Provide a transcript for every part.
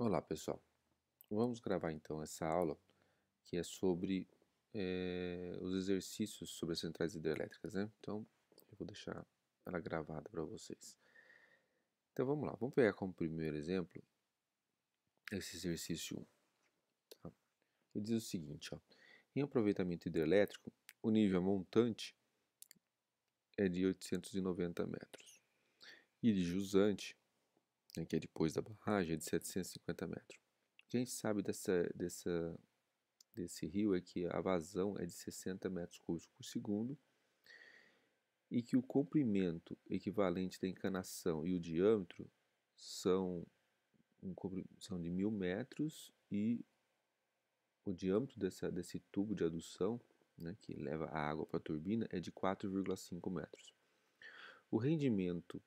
Olá, pessoal. Vamos gravar então essa aula que é sobre os exercícios sobre as centrais hidrelétricas, né? Então, eu vou deixar ela gravada para vocês. Então, vamos lá. Vamos pegar como primeiro exemplo esse exercício 1. Tá? Ele diz o seguinte, ó. Em aproveitamento hidrelétrico, o nível montante é de 890 metros. E de jusante, né, que é depois da barragem, é de 750 metros. O que a gente sabe desse rio é que a vazão é de 60 metros cúbicos por segundo e que o comprimento equivalente da encanação e o diâmetro são, são de 1000 metros e o diâmetro desse tubo de adução, né, que leva a água para a turbina, é de 4,5 metros. O rendimento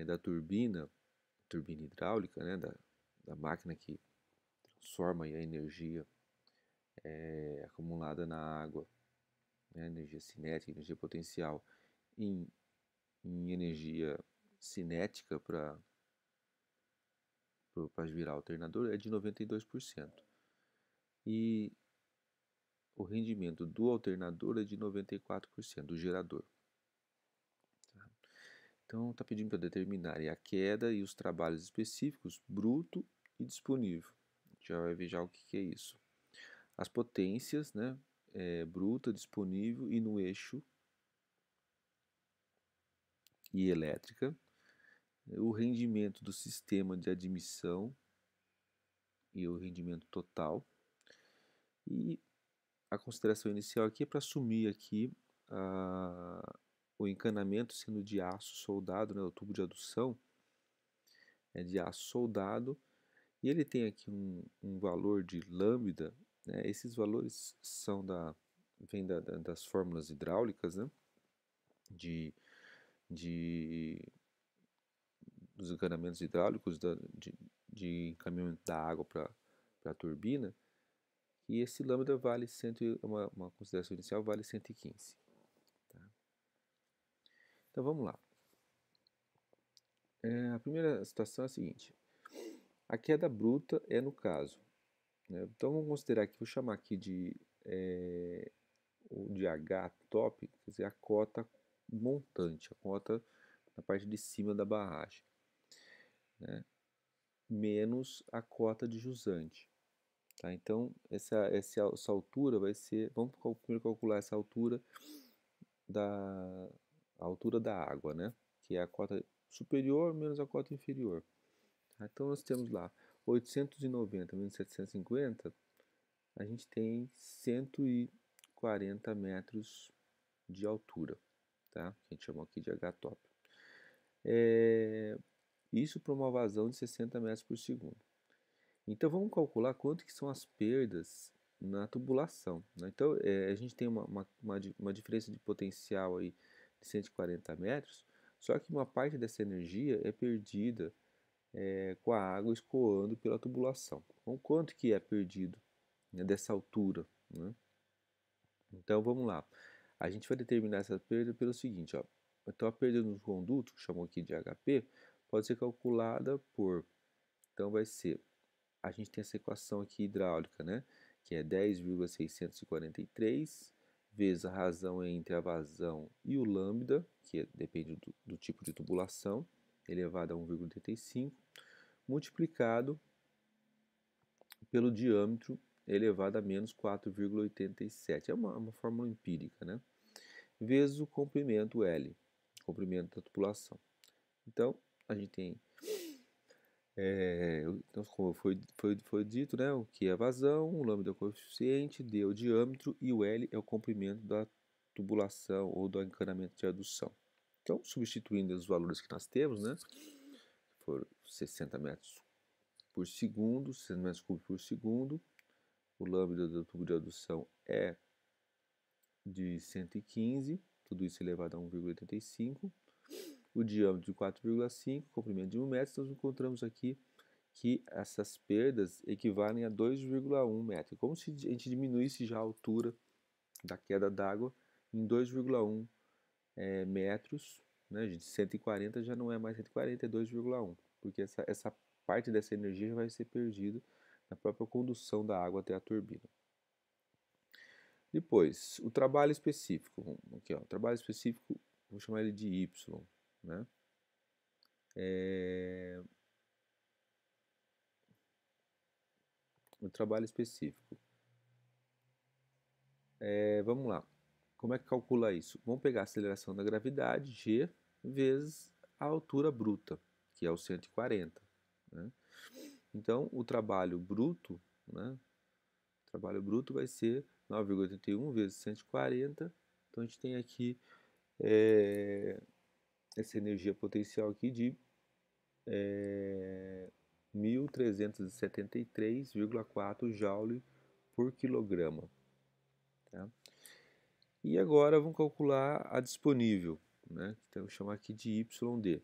da turbina hidráulica, né, da máquina que transforma a energia acumulada na água, né, energia cinética, energia potencial, em, em energia cinética para virar alternador é de 92%. E o rendimento do alternador é de 94%, do gerador. Tá? Então, está pedindo para determinar a queda e os trabalhos específicos, bruto e disponível. Já vai ver já o que é isso. As potências, né, bruta, disponível e no eixo e elétrica. O rendimento do sistema de admissão e o rendimento total. E a consideração inicial aqui é para assumir aqui o encanamento sendo de aço soldado, né, o tubo de adução é de aço soldado e ele tem aqui um valor de lambda, né, esses valores vêm das fórmulas hidráulicas, né, de, de, dos encanamentos hidráulicos de encaminhamento da água para a turbina, e esse lambda vale uma consideração inicial vale 115. Tá? Então vamos lá. A primeira situação é a seguinte: a queda bruta é no caso, né? Então vamos considerar que vou chamar aqui o de H top, quer dizer, a cota montante, a cota na parte de cima da barragem, né? Menos a cota de jusante. Tá? Então essa altura vai ser, vamos primeiro calcular essa altura a altura da água, né? Que é a cota superior menos a cota inferior. Tá? Então nós temos lá 890 menos 750, a gente tem 140 metros de altura, tá? Que a gente chamou aqui de H-top. Isso para uma vazão de 60 metros por segundo. Então vamos calcular quanto que são as perdas na tubulação, né? Então a gente tem uma diferença de potencial aí de 140 metros, só que uma parte dessa energia é perdida com a água escoando pela tubulação. Então quanto que é perdido, né, dessa altura, né? Então vamos lá, a gente vai determinar essa perda pelo seguinte, ó. Então a perda no conduto, que chamou aqui de HP, pode ser calculada então vai ser, a gente tem essa equação aqui hidráulica, né, que é 10,643 vezes a razão entre a vazão e o lambda, que depende do tipo de tubulação, elevado a 1,85, multiplicado pelo diâmetro elevado a menos 4,87. É uma fórmula empírica, né? Vezes o comprimento L, comprimento da tubulação. Então, a gente tem, então, como foi dito, né, o que é a vazão, o lambda é o coeficiente, D é o diâmetro e o L é o comprimento da tubulação ou do encanamento de adução. Então, substituindo os valores que nós temos, né, foram 60 metros por segundo, 60 metros cúbicos por segundo, o lambda do tubo de adução é de 115, tudo isso elevado a 1,85, o diâmetro de 4,5, comprimento de 1 metro, nós encontramos aqui que essas perdas equivalem a 2,1 metros, como se a gente diminuísse já a altura da queda d'água em 2,1 metros, né? De 140 já não é mais 140, é 2,1, porque essa parte dessa energia vai ser perdida na própria condução da água até a turbina. Depois, o trabalho específico. Aqui, ó, o trabalho específico, vou chamar ele de Y, né? O trabalho específico. Vamos lá. Como é que calcula isso? Vamos pegar a aceleração da gravidade, g, vezes a altura bruta, que é o 140. Né? Então, o trabalho bruto, né? O trabalho bruto vai ser 9,81 vezes 140. Então, a gente tem aqui essa energia potencial aqui de 1.373,4 joule por quilograma. Tá? E agora vamos calcular a disponível, né? Então, eu vou chamar aqui de YD,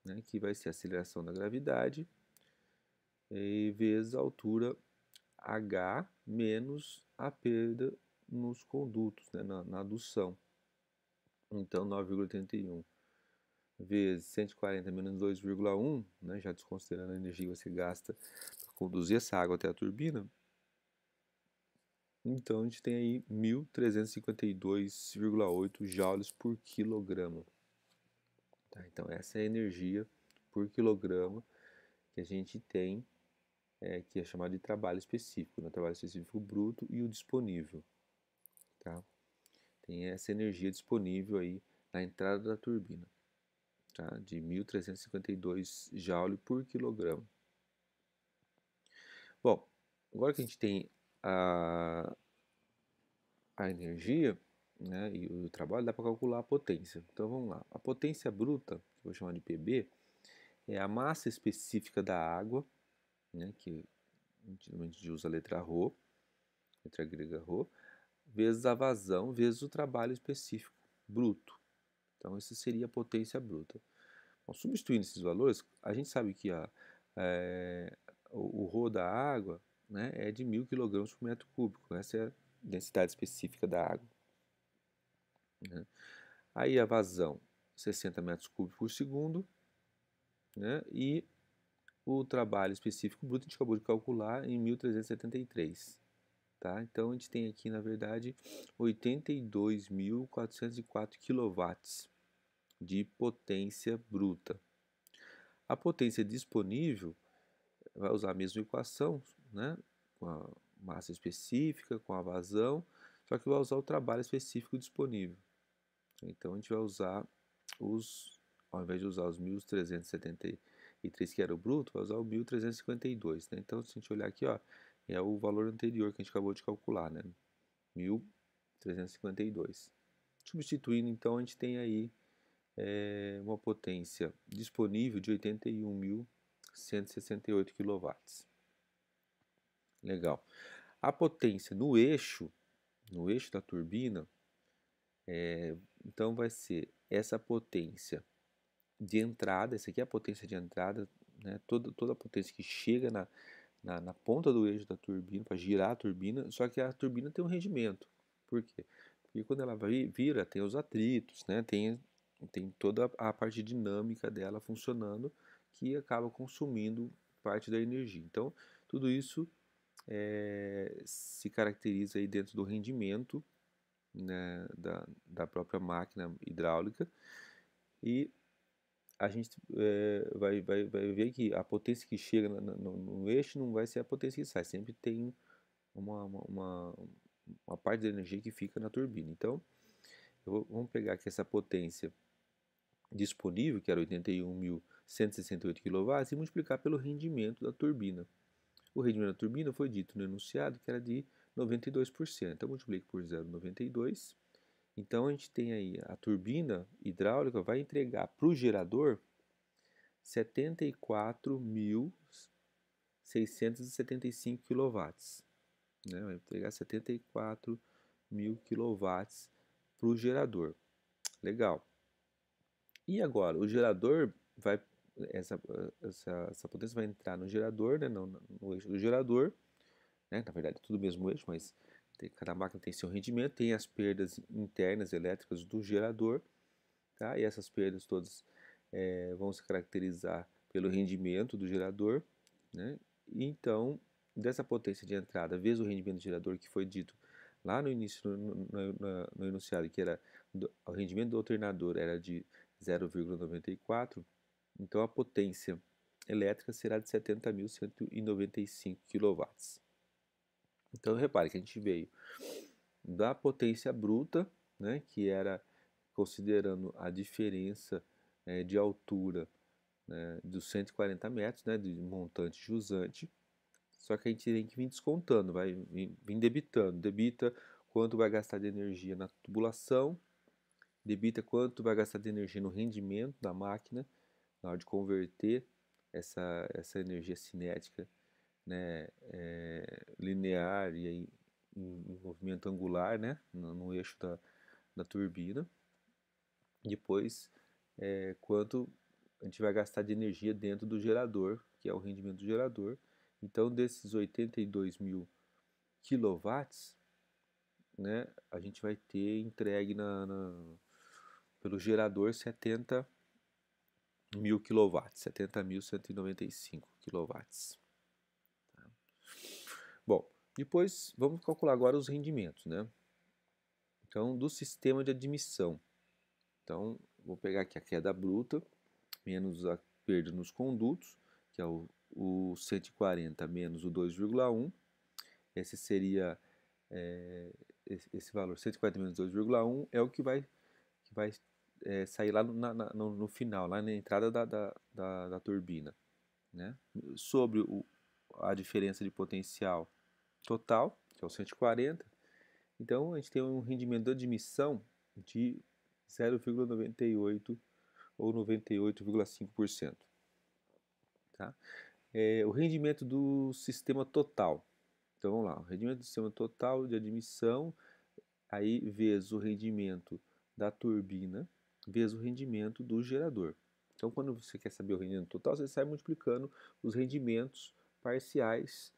né? Que vai ser a aceleração da gravidade vezes a altura H menos a perda nos condutos, né? na adução. Então, 9,81 vezes 140 menos 2,1, né? Já desconsiderando a energia que você gasta para conduzir essa água até a turbina. Então, a gente tem aí 1.352,8 joules por quilograma. Tá? Então, essa é a energia por quilograma que a gente tem, que é chamado de trabalho específico, né? Trabalho específico bruto e o disponível. Tá? Tem essa energia disponível aí na entrada da turbina, tá? De 1.352 joule por quilograma. Bom, agora que a gente tem a energia, né, e o trabalho, dá para calcular a potência. Então vamos lá. A potência bruta, que eu vou chamar de PB, é a massa específica da água, né, que geralmente a gente usa a letra ρ, letra grega ρ, vezes a vazão, vezes o trabalho específico bruto. Então essa seria a potência bruta. Bom, substituindo esses valores, a gente sabe que o ρ da água, né, é de 1.000 kg por metro cúbico. Essa é a densidade específica da água. Né? Aí a vazão, 60 metros cúbicos por segundo, né? E o trabalho específico bruto a gente acabou de calcular em 1.373. Tá? Então a gente tem aqui, na verdade, 82.404 kW de potência bruta. A potência disponível vai usar a mesma equação, né? Com a massa específica, com a vazão, só que vai usar o trabalho específico disponível. Então a gente vai usar ao invés de usar os 1.373 que era o bruto, vai usar o 1.352, né? Então se a gente olhar aqui, ó, é o valor anterior que a gente acabou de calcular, né? 1.352. Substituindo, então, a gente tem aí uma potência disponível de 81.168 kW. Legal. A potência no eixo da turbina, então vai ser essa potência de entrada, essa aqui é a potência de entrada, né? Toda a potência que chega na ponta do eixo da turbina, para girar a turbina, só que a turbina tem um rendimento. Por quê? Porque quando ela vira, tem os atritos, né? Tem toda a parte dinâmica dela funcionando, que acaba consumindo parte da energia. Então, tudo isso se caracteriza aí dentro do rendimento, né, da própria máquina hidráulica, e a gente vai ver que a potência que chega no eixo não vai ser a potência que sai, sempre tem uma parte da energia que fica na turbina. Então, vamos pegar aqui essa potência disponível, que era 81.168 kW, e multiplicar pelo rendimento da turbina. O rendimento da turbina foi dito no enunciado que era de 92%. Então, multiplique por 0,92. Então, a gente tem aí a turbina hidráulica vai entregar para o gerador 74.675 kW. Né? Vai entregar 74.000 kW para o gerador. Legal. E agora, o gerador vai. Essa potência vai entrar no gerador, né? no eixo do gerador. Né? Na verdade, é tudo mesmo eixo, mas cada máquina tem seu rendimento, tem as perdas internas elétricas do gerador. Tá? E essas perdas todas vão se caracterizar pelo rendimento do gerador, né? E então, dessa potência de entrada vezes o rendimento do gerador, que foi dito lá no início, no enunciado, que era o rendimento do alternador era de 0,94, então a potência elétrica será de 70.195 kW. Então repare que a gente veio da potência bruta, né, que era considerando a diferença de altura, né, dos 140 metros, né, de montante jusante, só que a gente tem que vir descontando, vai vir debitando, debita quanto vai gastar de energia na tubulação, debita quanto vai gastar de energia no rendimento da máquina, na hora de converter essa energia cinética, né, linear e aí, em movimento angular, né, no eixo da turbina. Depois, quanto a gente vai gastar de energia dentro do gerador, que é o rendimento do gerador. Então, desses 82.000 quilowatts, né, a gente vai ter entregue pelo gerador 70.000 quilowatts, 70.195 quilowatts. Tá? Bom, depois vamos calcular agora os rendimentos, né? Então, do sistema de admissão. Então, vou pegar aqui a queda bruta, menos a perda nos condutos, que é o 140 menos o 2,1. Esse seria esse valor, 140 menos 2,1, é o que vai sair lá no final, lá na entrada da turbina, né? Sobre a diferença de potencial total, que é o 140, então a gente tem um rendimento de admissão de 0,98 ou 98,5%. Tá? O rendimento do sistema total. Então vamos lá, o rendimento do sistema total de admissão, aí vezes o rendimento da turbina, vezes o rendimento do gerador. Então quando você quer saber o rendimento total, você sai multiplicando os rendimentos parciais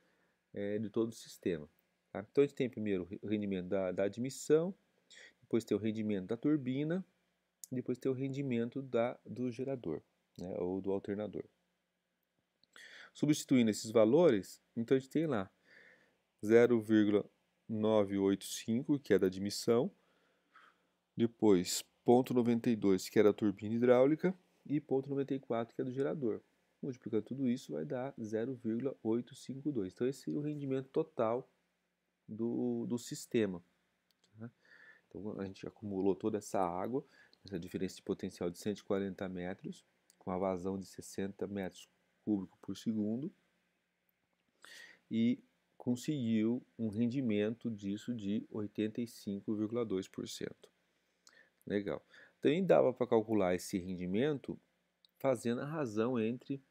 de todo o sistema. Tá? Então a gente tem primeiro o rendimento da admissão, depois tem o rendimento da turbina, depois tem o rendimento do gerador, né, ou do alternador. Substituindo esses valores, então a gente tem lá 0,985, que é da admissão, depois 0,92, que é da turbina hidráulica, e 0,94, que é do gerador. Multiplicando tudo isso vai dar 0,852. Então esse é o rendimento total do sistema. Tá? Então a gente acumulou toda essa água, essa diferença de potencial de 140 metros, com a vazão de 60 metros cúbicos por segundo, e conseguiu um rendimento disso de 85,2%. Legal. Também dava para calcular esse rendimento fazendo a razão entre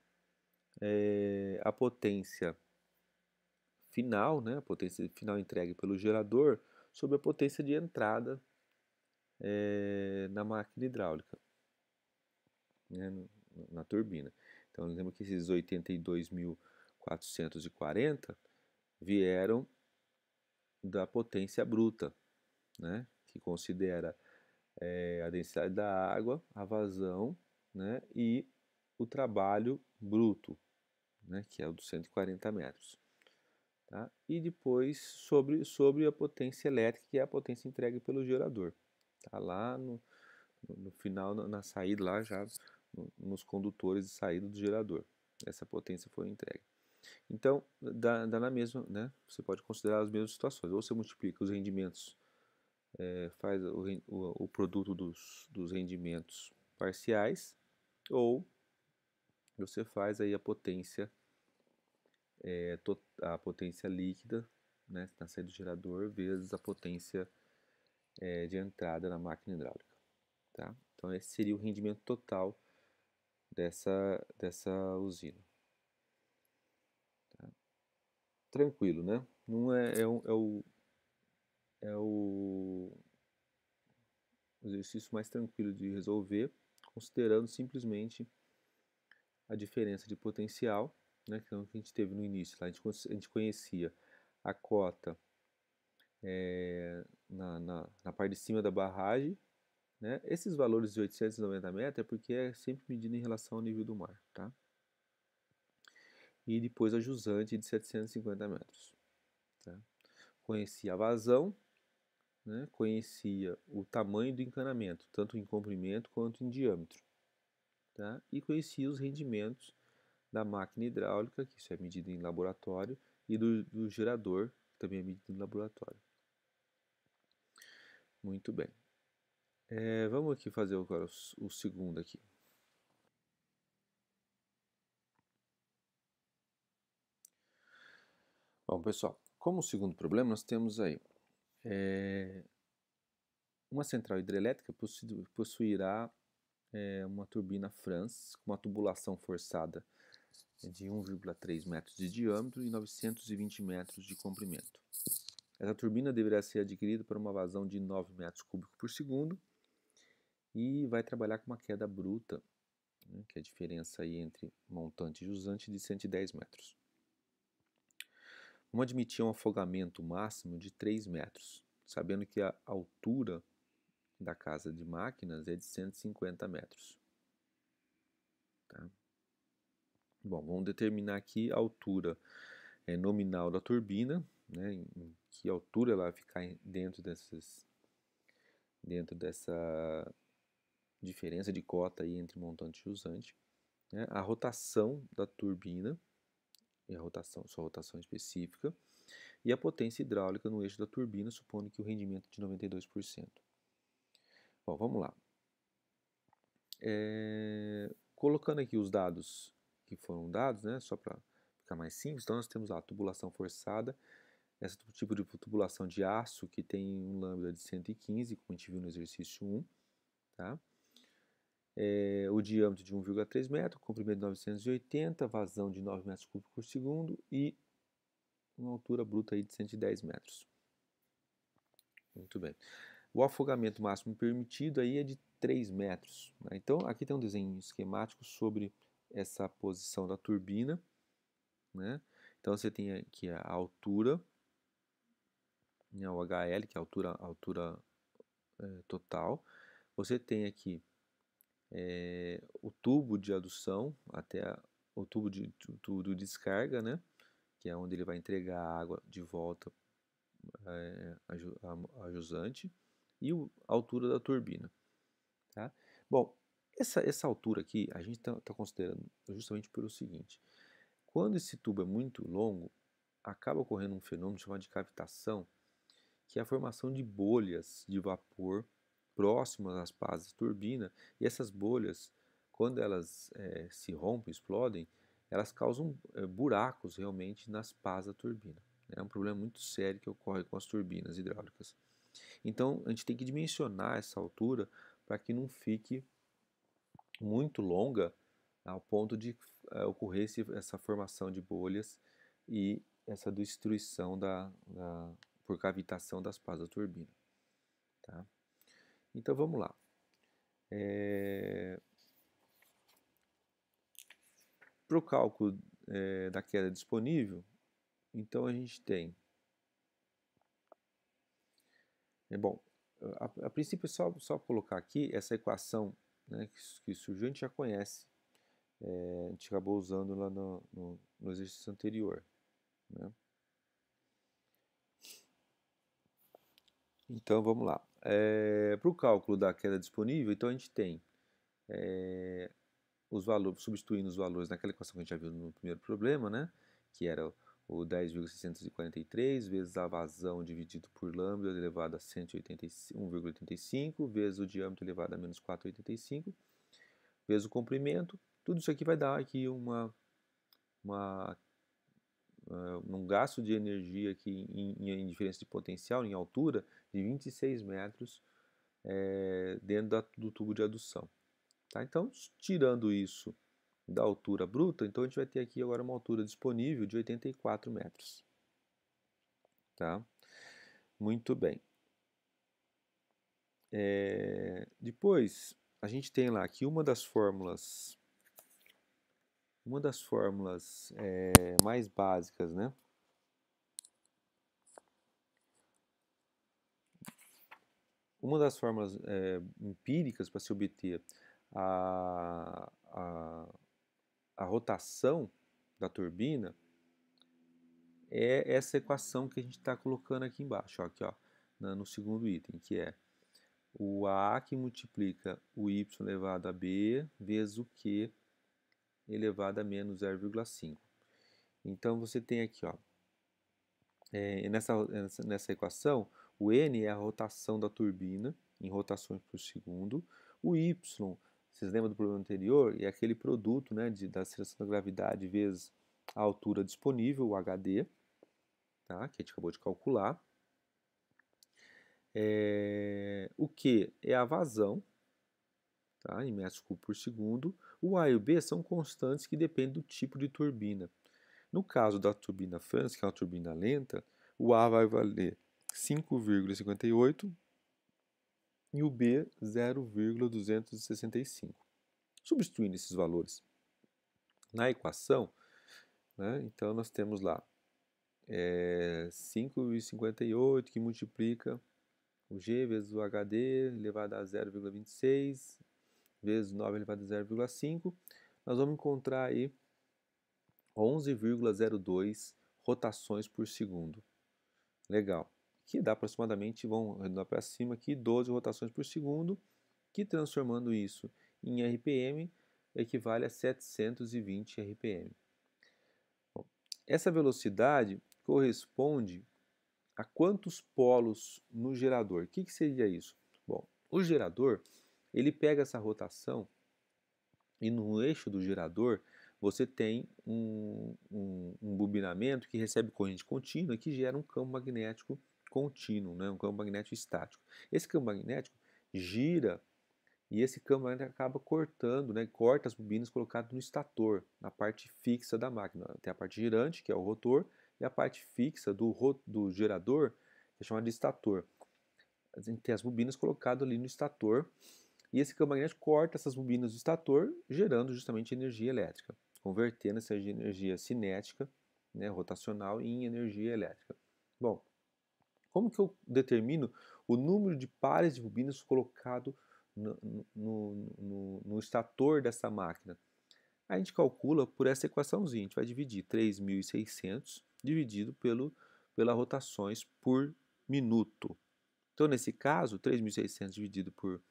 a potência final, né, a potência final entregue pelo gerador, sobre a potência de entrada na máquina hidráulica, né, na turbina. Então, lembra que esses 82.440 vieram da potência bruta, né, que considera a densidade da água, a vazão, né, e o trabalho bruto, né, que é o dos 140 metros. Tá? E depois sobre a potência elétrica, que é a potência entregue pelo gerador. Tá lá no final, na saída, lá já nos condutores de saída do gerador. Essa potência foi entregue. Então, dá na mesma, né? Você pode considerar as mesmas situações. Ou você multiplica os rendimentos, faz o produto dos rendimentos parciais, ou você faz aí a potência líquida, né, na saída do gerador, vezes a potência de entrada na máquina hidráulica. Tá? Então esse seria o rendimento total dessa usina. Tá? Tranquilo, né? Não é o exercício mais tranquilo de resolver, considerando simplesmente a diferença de potencial, né, que a gente teve no início. Lá, a gente conhecia a cota na parte de cima da barragem, né? Esses valores de 890 metros é porque é sempre medido em relação ao nível do mar, tá? e depois a jusante de 750 metros. Tá? Conhecia a vazão, né? Conhecia o tamanho do encanamento, tanto em comprimento quanto em diâmetro. Tá? E conhecia os rendimentos da máquina hidráulica, que isso é medido em laboratório, e do gerador, que também é medido em laboratório. Muito bem. Vamos aqui fazer agora o segundo aqui. Bom, pessoal, como segundo problema, nós temos aí uma central hidrelétrica possuirá uma turbina France com uma tubulação forçada de 1,3 metros de diâmetro e 920 metros de comprimento. Essa turbina deverá ser adquirida para uma vazão de 9 metros cúbicos por segundo e vai trabalhar com uma queda bruta, né, que é a diferença aí entre montante e jusante, de 110 metros. Vamos admitir um afogamento máximo de 3 metros, sabendo que a altura da casa de máquinas é de 150 metros. Tá? Bom, vamos determinar aqui a altura nominal da turbina, né, em que altura ela vai ficar dentro dessa diferença de cota aí entre montante e jusante, né, a rotação da turbina, e sua rotação específica, e a potência hidráulica no eixo da turbina, supondo que o rendimento é de 92%. Bom, vamos lá. Colocando aqui os dados que foram dados, né, só para ficar mais simples, então nós temos lá a tubulação forçada, esse tipo de tubulação de aço que tem um lambda de 115, como a gente viu no exercício 1, tá? O diâmetro de 1,3 metro, comprimento de 980, vazão de 9 metros cúbicos por segundo e uma altura bruta aí de 110 metros. Muito bem. O afogamento máximo permitido aí é de 3 metros. Né? Então, aqui tem um desenho esquemático sobre essa posição da turbina. Né? Então, você tem aqui a altura, né, o HL, que é a altura total. Você tem aqui o tubo de adução até o tubo de descarga, né? Que é onde ele vai entregar a água de volta a jusante, e a altura da turbina. Tá? Bom, essa altura aqui a gente está considerando justamente pelo seguinte: quando esse tubo é muito longo, acaba ocorrendo um fenômeno chamado de cavitação, que é a formação de bolhas de vapor próximas às pás da turbina, e essas bolhas, quando elas se rompem, explodem, elas causam buracos realmente nas pás da turbina. É um problema muito sério que ocorre com as turbinas hidráulicas. Então, a gente tem que dimensionar essa altura para que não fique muito longa ao ponto de ocorrer essa formação de bolhas e essa destruição por cavitação das pás da turbina. Tá? Então, vamos lá. Para o cálculo da queda disponível, então a gente tem... bom, a princípio é só colocar aqui essa equação, né, que surgiu, a gente já conhece. A gente acabou usando lá no exercício anterior. Né? Então vamos lá. Para o cálculo da queda disponível, então a gente tem os valores, substituindo os valores naquela equação que a gente já viu no primeiro problema, né? Que era o 10,643 vezes a vazão dividido por lambda elevado a 181,85 vezes o diâmetro elevado a menos 4,85 vezes o comprimento. Tudo isso aqui vai dar aqui um gasto de energia aqui em diferença de potencial, em altura, de 26 metros dentro do tubo de adução. Tá? Então, tirando isso da altura bruta, então a gente vai ter aqui agora uma altura disponível de 84 metros. Tá? Muito bem. Depois, a gente tem lá que uma das fórmulas mais básicas, né? Uma das fórmulas empíricas para se obter a rotação, da turbina é essa equação que a gente está colocando aqui embaixo, ó, aqui, ó, no segundo item, que é o A que multiplica o Y elevado a B vezes o Q elevado a menos 0,5. Então você tem aqui, ó, nessa equação, o N é a rotação da turbina em rotações por segundo, o Y, vocês lembram do problema anterior, é aquele produto, né, da aceleração da gravidade vezes a altura disponível, o HD, tá, que a gente acabou de calcular. O Q é a vazão, tá, em metros cúbicos por segundo. O A e o B são constantes que dependem do tipo de turbina. No caso da turbina Franz, que é uma turbina lenta, o A vai valer 5,58 e o B 0,265. Substituindo esses valores na equação, né, então nós temos lá 5,58 que multiplica o G vezes o HD elevado a 0,26 vezes 9 elevado a 0,5. Nós vamos encontrar aí 11,02 rotações por segundo. Legal. Que dá aproximadamente, vamos arredondar para cima aqui, 12 rotações por segundo, que transformando isso em RPM equivale a 720 RPM. Bom, essa velocidade corresponde a quantos polos no gerador? O que seria isso? Bom, o gerador, ele pega essa rotação e no eixo do gerador você tem um bobinamento que recebe corrente contínua que gera um campo magnético contínuo, né? Um campo magnético estático. Esse campo magnético gira e esse campo magnético acaba cortando, né? Corta as bobinas colocadas no estator, na parte fixa da máquina. Tem a parte girante, que é o rotor, e a parte fixa do gerador, que é chamada de estator. Tem as bobinas colocadas ali no estator, e esse campo magnético corta essas bobinas do estator, gerando justamente energia elétrica, convertendo essa energia cinética, né, rotacional, em energia elétrica. Bom, como que eu determino o número de pares de bobinas colocado no estator dessa máquina? A gente calcula por essa equaçãozinha, a gente vai dividir 3.600 dividido pelas rotações por minuto. Então, nesse caso, 3.600 dividido por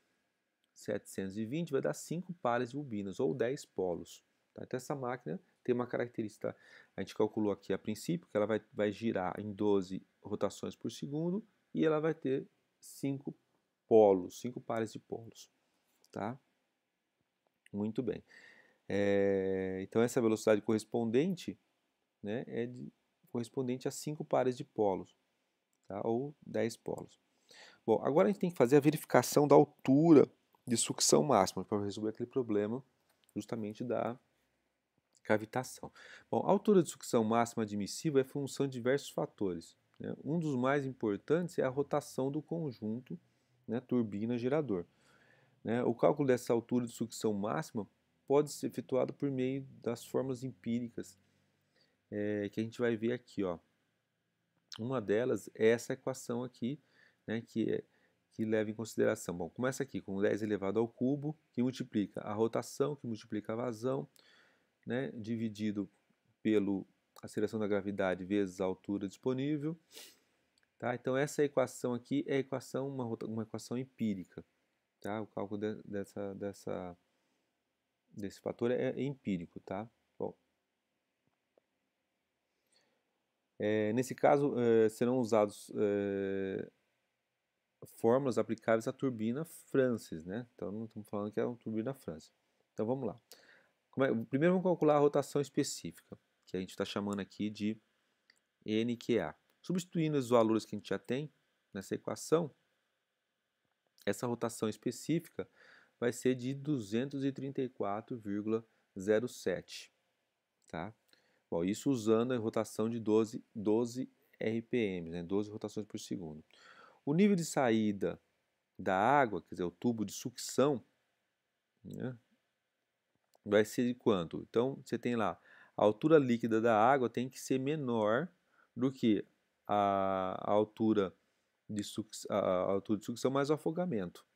720 vai dar 5 pares de bobinas, ou 10 polos. Tá? Então, essa máquina tem uma característica, a gente calculou aqui a princípio, que ela vai girar em 12 rotações por segundo, e ela vai ter 5 polos, 5 pares de polos. Tá? Muito bem. Então, essa velocidade correspondente, né, correspondente a 5 pares de polos, tá? Ou 10 polos. Bom, agora a gente tem que fazer a verificação da altura de sucção máxima para resolver aquele problema justamente da cavitação. Bom, a altura de sucção máxima admissível é função de diversos fatores, né? Um dos mais importantes é a rotação do conjunto, né, turbina-gerador. Né? O cálculo dessa altura de sucção máxima pode ser efetuado por meio das fórmulas empíricas que a gente vai ver aqui, ó. Uma delas é essa equação aqui, né, que leva em consideração, bom, começa aqui com 10 elevado ao cubo, que multiplica a rotação, que multiplica a vazão, né, dividido pela aceleração da gravidade vezes a altura disponível. Tá? Então essa equação aqui é uma equação empírica. Tá? O cálculo desse fator é empírico. Tá? Bom, nesse caso, serão usados fórmulas aplicáveis à turbina Francis, né? Então, não estamos falando que é uma turbina Francis. Então, vamos lá. Primeiro, vamos calcular a rotação específica, que a gente está chamando aqui de NQA. Substituindo os valores que a gente já tem nessa equação, essa rotação específica vai ser de 234,07. Tá? Bom, isso usando a rotação de 12 RPM, né? 12 rotações por segundo. O nível de saída da água, quer dizer, o tubo de sucção, né, vai ser de quanto? Então, você tem lá, a altura líquida da água tem que ser menor do que a altura de sucção mais o afogamento.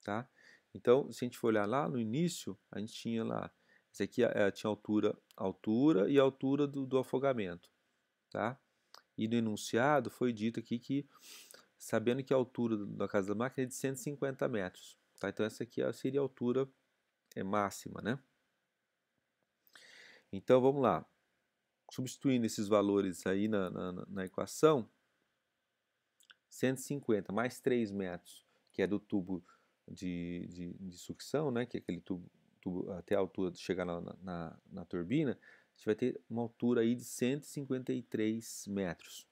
Tá? Então, se a gente for olhar lá no início, a gente tinha lá Esse aqui tinha altura e altura do afogamento, tá? E no enunciado foi dito aqui que, sabendo que a altura da casa da máquina é de 150 metros, tá? Então essa aqui seria a altura máxima, né? Então vamos lá. Substituindo esses valores aí na equação, 150 mais 3 metros, que é do tubo de sucção, né? Que é aquele tubo até a altura de chegar na turbina, a gente vai ter uma altura aí de 153 metros,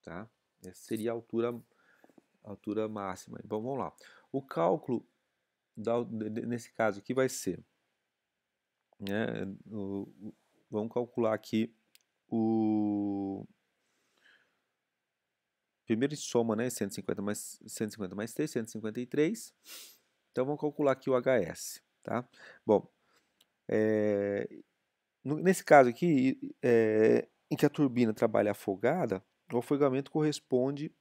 tá? Essa seria a altura máxima. Então vamos lá. O cálculo nesse caso aqui vai ser, né? Vamos calcular aqui o primeiro soma, né? 150 mais 3, 153. Então vamos calcular aqui o HS, tá? Bom, nesse caso aqui, em que a turbina trabalha afogada, o afogamento corresponde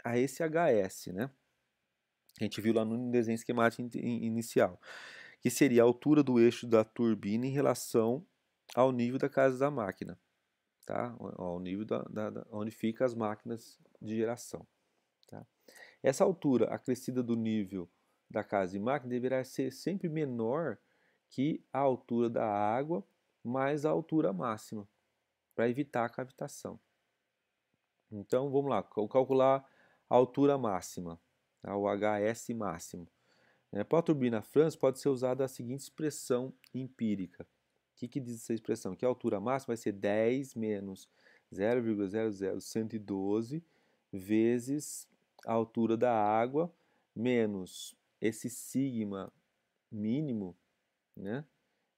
a esse HS, né? A gente viu lá no desenho esquemático inicial, que seria a altura do eixo da turbina em relação ao nível da casa da máquina, tá? Ao nível onde ficam as máquinas de geração, tá? Essa altura acrescida do nível da casa de máquina deverá ser sempre menor que a altura da água mais a altura máxima, para evitar a cavitação. Então vamos lá, calcular a altura máxima, tá? O HS máximo. Para a turbina Franz pode ser usada a seguinte expressão empírica. O que diz essa expressão? Que a altura máxima vai ser 10 menos 0,00112 vezes a altura da água menos esse sigma mínimo, né?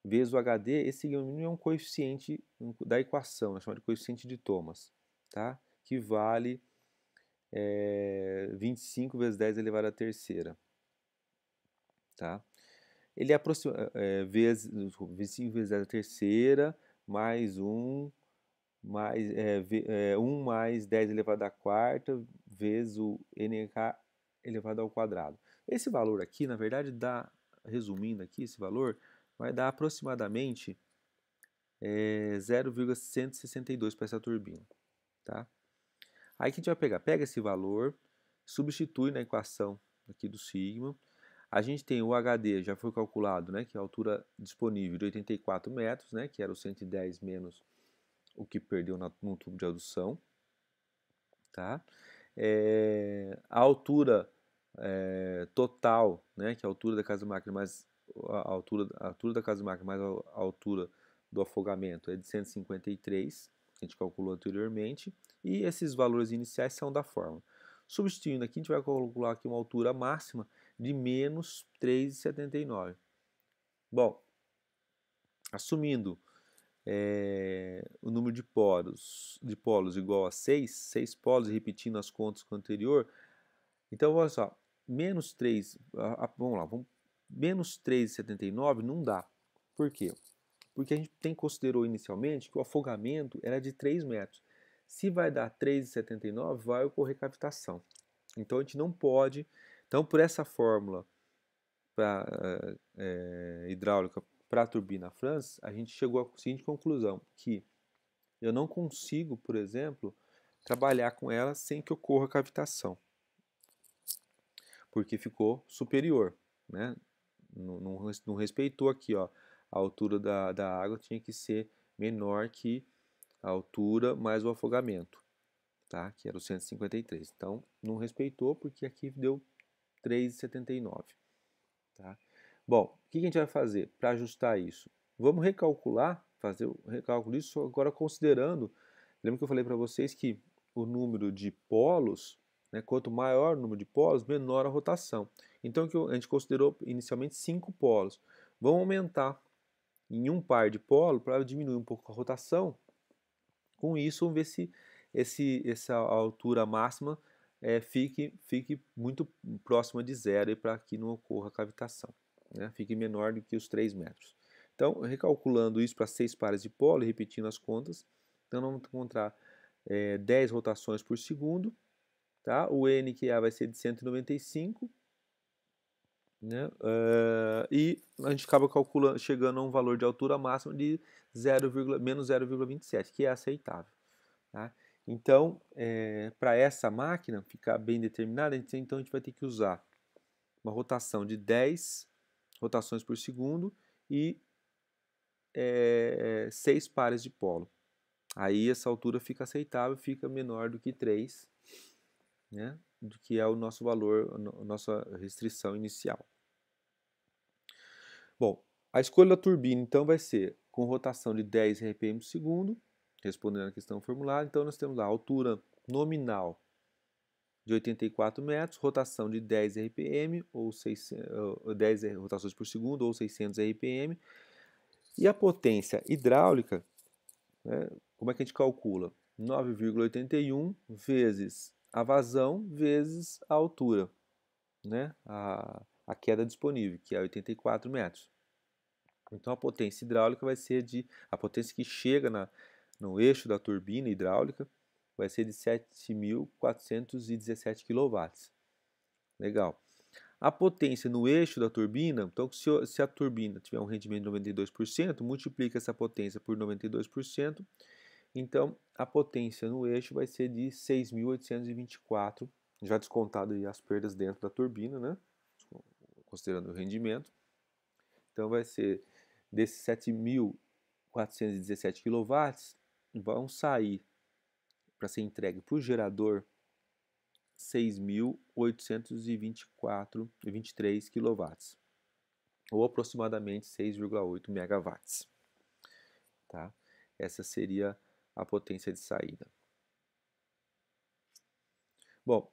Vezes o HD. Esse sigma mínimo é um coeficiente da equação, é chamado de coeficiente de Thomas, tá? Que vale 25 vezes 10 elevado à terceira, tá? Ele é vezes 25 vezes 10 à terceira mais 1 mais 10 elevado à quarta vezes o nk elevado ao quadrado. Esse valor aqui, na verdade, dá, resumindo aqui, esse valor vai dar aproximadamente 0,162 para essa turbina, tá? Aí que a gente vai pegar? Pega esse valor, substitui na equação aqui do sigma. A gente tem o HD, já foi calculado, né, que é a altura disponível de 84 metros, né, que era o 110 menos o que perdeu no tubo de adução, tá? A altura total, né, que é a altura da casa máquina mais a altura da casa máquina mais a altura do afogamento é de 153, que a gente calculou anteriormente, e esses valores iniciais são da forma. Substituindo aqui, a gente vai calcular aqui uma altura máxima de menos 3,79. Bom, assumindo o número de polos igual a 6 polos, repetindo as contas com o anterior. Então, olha só, menos 3, vamos lá, menos 3,79 não dá. Por quê? Porque a gente considerou inicialmente que o afogamento era de 3 metros. Se vai dar 3,79, vai ocorrer cavitação. Então, a gente não pode. Então, por essa fórmula para hidráulica para a turbina Franz, a gente chegou à seguinte conclusão, que eu não consigo, por exemplo, trabalhar com ela sem que ocorra cavitação, porque ficou superior, né? Não respeitou aqui, ó, a altura da água tinha que ser menor que a altura mais o afogamento, tá? Que era o 153. Então, não respeitou porque aqui deu 3,79, tá? Bom, o que a gente vai fazer para ajustar isso? Vamos recalcular, fazer o recálculo disso agora considerando, lembra que eu falei para vocês que o número de polos, né, quanto maior o número de polos, menor a rotação. Então a gente considerou inicialmente 5 polos. Vamos aumentar em um par de polo para diminuir um pouco a rotação. Com isso, vamos ver se essa altura máxima fique muito próxima de zero para que não ocorra cavitação, né? Fique menor do que os 3 metros. Então, recalculando isso para 6 pares de polo e repetindo as contas, então vamos encontrar 10 rotações por segundo, tá? O NQA vai ser de 195, né? E a gente acaba calculando, chegando a um valor de altura máxima de menos 0,27, que é aceitável. Tá? Então, para essa máquina ficar bem determinada, então a gente vai ter que usar uma rotação de 10 rotações por segundo e 6 pares de polo. Aí essa altura fica aceitável, fica menor do que 3, né? Do que é o nosso valor, a nossa restrição inicial. Bom, a escolha da turbina então vai ser com rotação de 10 RPM por segundo, respondendo à questão formulária. Então nós temos lá a altura nominal de 84 metros, rotação de 10 RPM, ou 10 rotações por segundo, ou 600 RPM. E a potência hidráulica, né, como é que a gente calcula? 9,81 vezes a vazão vezes a altura, né, a queda disponível, que é 84 metros. Então a potência hidráulica vai ser a potência que chega no eixo da turbina hidráulica vai ser de 7.417 kW. Legal. A potência no eixo da turbina, então se a turbina tiver um rendimento de 92%, multiplica essa potência por 92%, então a potência no eixo vai ser de 6.824, já descontado aí as perdas dentro da turbina, né? Considerando o rendimento. Então vai ser desses 7.417 kW, vão sair para ser entregue para o gerador 6.823 kW, ou aproximadamente 6,8 megawatts. Tá? Essa seria a potência de saída. Bom,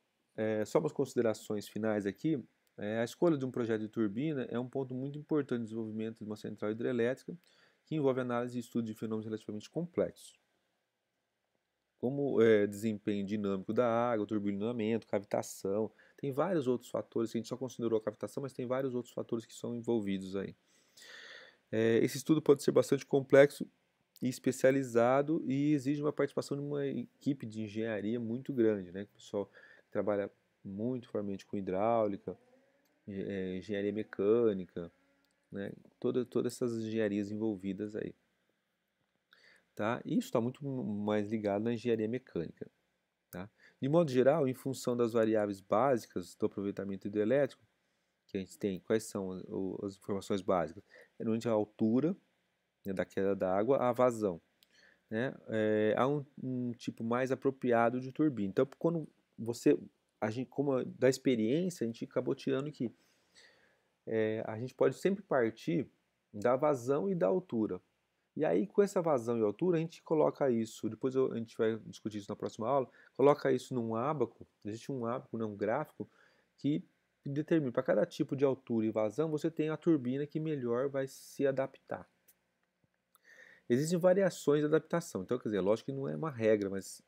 só umas considerações finais aqui. A escolha de um projeto de turbina é um ponto muito importante no desenvolvimento de uma central hidrelétrica que envolve análise e estudo de fenômenos relativamente complexos, como desempenho dinâmico da água, turbinamento, cavitação. Tem vários outros fatores, que a gente só considerou a cavitação, mas tem vários outros fatores que são envolvidos aí. Esse estudo pode ser bastante complexo e especializado e exige uma participação de uma equipe de engenharia muito grande, né? O pessoal trabalha muito fortemente com hidráulica, engenharia mecânica, né? Todas essas engenharias envolvidas aí. Tá? E isso está muito mais ligado na engenharia mecânica. Tá? De modo geral, em função das variáveis básicas do aproveitamento hidrelétrico, que a gente tem, quais são as informações básicas? Normalmente a altura, né, da queda da água, a vazão. Né? Há um tipo mais apropriado de turbina. Então, quando a gente, como da experiência, a gente acabou tirando que a gente pode sempre partir da vazão e da altura. E aí, com essa vazão e altura, a gente coloca isso, depois a gente vai discutir isso na próxima aula, coloca isso num ábaco, existe um ábaco, né, um gráfico, que determina, para cada tipo de altura e vazão, você tem a turbina que melhor vai se adaptar. Existem variações de adaptação, então, quer dizer, lógico que não é uma regra, mas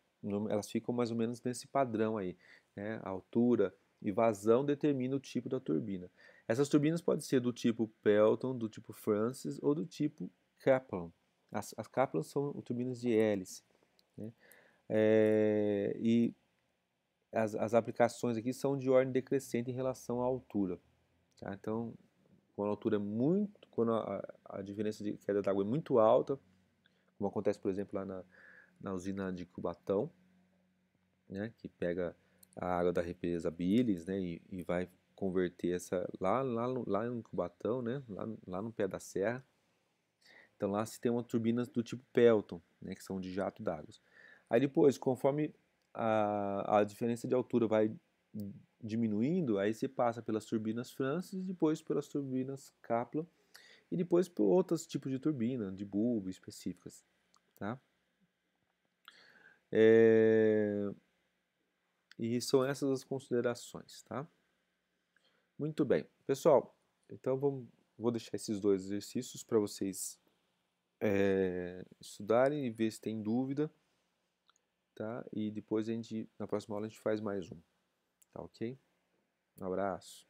elas ficam mais ou menos nesse padrão aí, né? A altura e vazão determina o tipo da turbina. Essas turbinas podem ser do tipo Pelton, do tipo Francis ou do tipo Kaplan. As Kaplan são turbinas de hélice, né? E as aplicações aqui são de ordem decrescente em relação à altura. Tá? Então, quando a altura é muito, quando a diferença de queda d'água é muito alta, como acontece, por exemplo, lá na usina de Cubatão, né, que pega a água da represa Billings, né, e vai converter essa lá em Cubatão, né, lá no pé da serra. Então lá se tem uma turbinas do tipo Pelton, né, que são de jato d'água. Aí depois, conforme a diferença de altura vai diminuindo, aí você passa pelas turbinas Francis, depois pelas turbinas Kaplan e depois por outros tipos de turbina, de bulbo específicas, tá? E são essas as considerações, tá? Muito bem. Pessoal, então vou deixar esses dois exercícios para vocês estudarem e ver se tem dúvida, tá? E depois na próxima aula a gente faz mais um, tá ok? Um abraço.